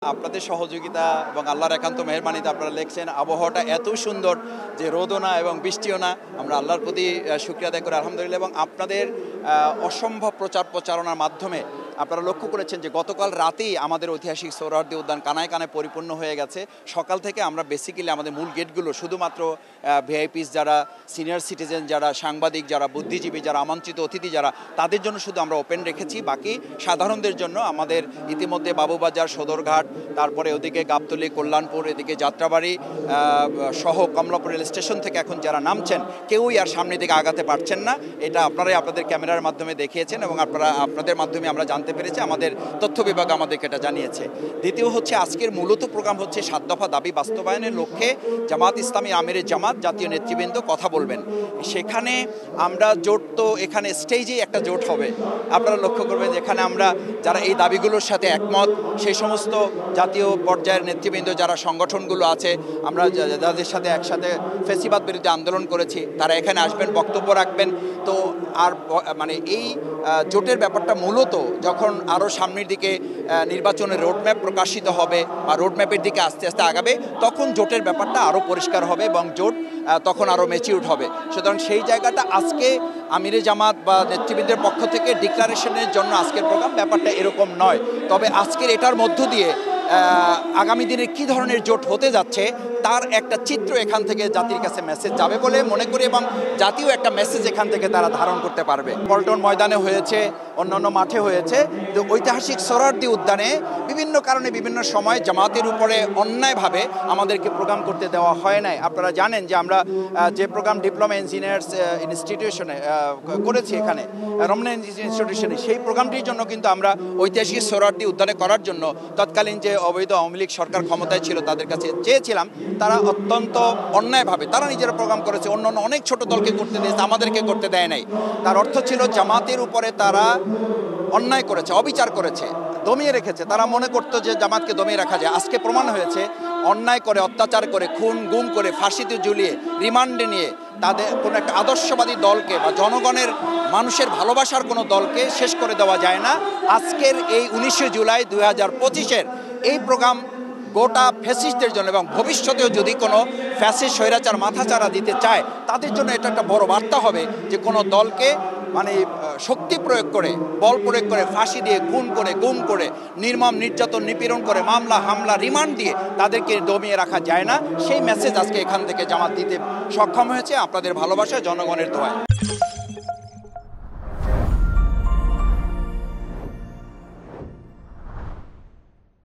আপনাদের সহযোগিতা এবং আল্লাহর একান্ত মেহেরবানিতে আপনারা লিখছেন আবহাওয়াটা এত সুন্দর যে রোদও না এবং বৃষ্টিও না। আমরা আল্লাহর প্রতি শুকরিয়া আদায় করি আলহামদুলিল্লাহ। এবং আপনাদের অসম্ভব প্রচারণার মাধ্যমে আপনারা লক্ষ্য করেছেন যে গতকাল রাতেই আমাদের ঐতিহাসিক সোহরাওয়ার্দী উদ্যান কানায় কানায় পরিপূর্ণ হয়ে গেছে। সকাল থেকে আমরা বেসিক্যালি আমাদের মূল গেটগুলো শুধুমাত্র ভিআইপিস যারা, সিনিয়র সিটিজেন যারা, সাংবাদিক যারা, বুদ্ধিজীবী যারা, আমন্ত্রিত অতিথি যারা, তাদের জন্য শুধু আমরা ওপেন রেখেছি। বাকি সাধারণদের জন্য আমাদের ইতিমধ্যে বাবুবাজার, সদরঘাট, তারপরে ওদিকে গাবতলী, কল্যাণপুর, এদিকে যাত্রাবাড়ি সহ কমলাপুর রেল স্টেশন থেকে এখন যারা নামছেন কেউই আর সামনের দিকে আগাতে পারছেন না। এটা আপনারাই আপনাদের ক্যামেরার মাধ্যমে দেখিয়েছেন এবং আপনাদের মাধ্যমে আমরা জানতে পেরেছি, আমাদের তথ্য বিভাগ আমাদেরকে এটা জানিয়েছে। দ্বিতীয় হচ্ছে আজকের মূলত প্রোগ্রাম হচ্ছে 7 দফা দাবি বাস্তবায়নের লক্ষ্যে জামাত ইসলামী আমিরে জামাত জাতীয় নেতৃবৃন্দ কথা বলবেন। সেখানে আমরা জোট, তো এখানে স্টেজেই একটা জোট হবে। আপনারা লক্ষ্য করবেন যেখানে আমরা যারা এই দাবিগুলোর সাথে একমত, সেই সমস্ত জাতীয় পর্যায়ের নেতৃবৃন্দ যারা সংগঠনগুলো আছে, আমরা যাদের সাথে একসাথে ফ্যাসিবাদ বিরুদ্ধে আন্দোলন করেছি, তারা এখানে আসবেন, বক্তব্য রাখবেন। তো আর মানে এই জোটের ব্যাপারটা মূলত যখন আরও সামনের দিকে নির্বাচনের রোডম্যাপ প্রকাশিত হবে বা রোডম্যাপের দিকে আস্তে আস্তে আগাবে, তখন জোটের ব্যাপারটা আরও পরিষ্কার হবে এবং জোট তখন আরও ম্যাচিউরড হবে। সুতরাং সেই জায়গাটা আজকে আমিরে জামাত বা নেতৃবৃন্দের পক্ষ থেকে ডিক্লারেশনের জন্য আজকের প্রোগ্রাম ব্যাপারটা এরকম নয়। তবে আজকের এটার মধ্য দিয়ে আগামী দিনে কী ধরনের জোট হতে যাচ্ছে তার একটা চিত্র এখান থেকে জাতির কাছে মেসেজ যাবে বলে মনে করি এবং জাতীয় একটা মেসেজ এখান থেকে তারা ধারণ করতে পারবে। পল্টন ময়দানে হয়েছে, অন্যান্য মাঠে হয়েছে, কিন্তু ঐতিহাসিক সোহরাওয়ার্দী উদ্যানে বিভিন্ন কারণে বিভিন্ন সময় জামাতের উপরে অন্যায়ভাবে আমাদেরকে প্রোগ্রাম করতে দেওয়া হয় নাই। আপনারা জানেন যে আমরা যে প্রোগ্রাম ডিপ্লোমা ইঞ্জিনিয়ার্স ইনস্টিটিউশনে করেছি, এখানে রমনা ইনস্টিটিউশনে, সেই প্রোগ্রামটির জন্য কিন্তু আমরা ঐতিহাসিক সোহরাওয়ার্দী উদ্যানে করার জন্য তৎকালীন যে অবৈধ আওয়ামী লীগ সরকার ক্ষমতায় ছিল তাদের কাছে চেয়েছিলাম। তারা অত্যন্ত অন্যায়ভাবে তারা নিজেরা প্রোগ্রাম করেছে, অন্য অনেক ছোট দলকে করতে দিয়েছে, আমাদেরকে করতে দেয় নাই। তার অর্থ ছিল জামাতের উপরে তারা অন্যায় করেছে, অবিচার করেছে, দমিয়ে রেখেছে। তারা মনে করতো যে জামাতকে দমিয়ে রাখা যায়। আজকে প্রমাণ হয়েছে অন্যায় করে, অত্যাচার করে, খুন গুম করে, ফাঁসিতে ঝুলিয়ে, রিমান্ডে নিয়ে তাদের কোনো একটা আদর্শবাদী দলকে বা জনগণের মানুষের ভালোবাসার কোনো দলকে শেষ করে দেওয়া যায় না। আজকের এই 19 জুলাই 2025-এর এই প্রোগ্রাম গোটা ফ্যাসিস্টদের জন্য এবং ভবিষ্যতেও যদি কোনো ফ্যাসিস্ট স্বৈরাচার মাথাচাড়া দিতে চায় তাদের জন্য এটা একটা বড় বার্তা হবে যে কোনো দলকে মানে শক্তি প্রয়োগ করে, বল প্রয়োগ করে, ফাঁসি দিয়ে, খুন করে, গুম করে, নির্মম নির্যাতন, নিপীড়ন করে, মামলা, হামলা, রিমান্ড দিয়ে তাদেরকে দমিয়ে রাখা যায় না। সেই মেসেজ আজকে এখান থেকে জামাত দিতে সক্ষম হয়েছে আপনাদের ভালোবাসা, জনগণের দোয়ায়।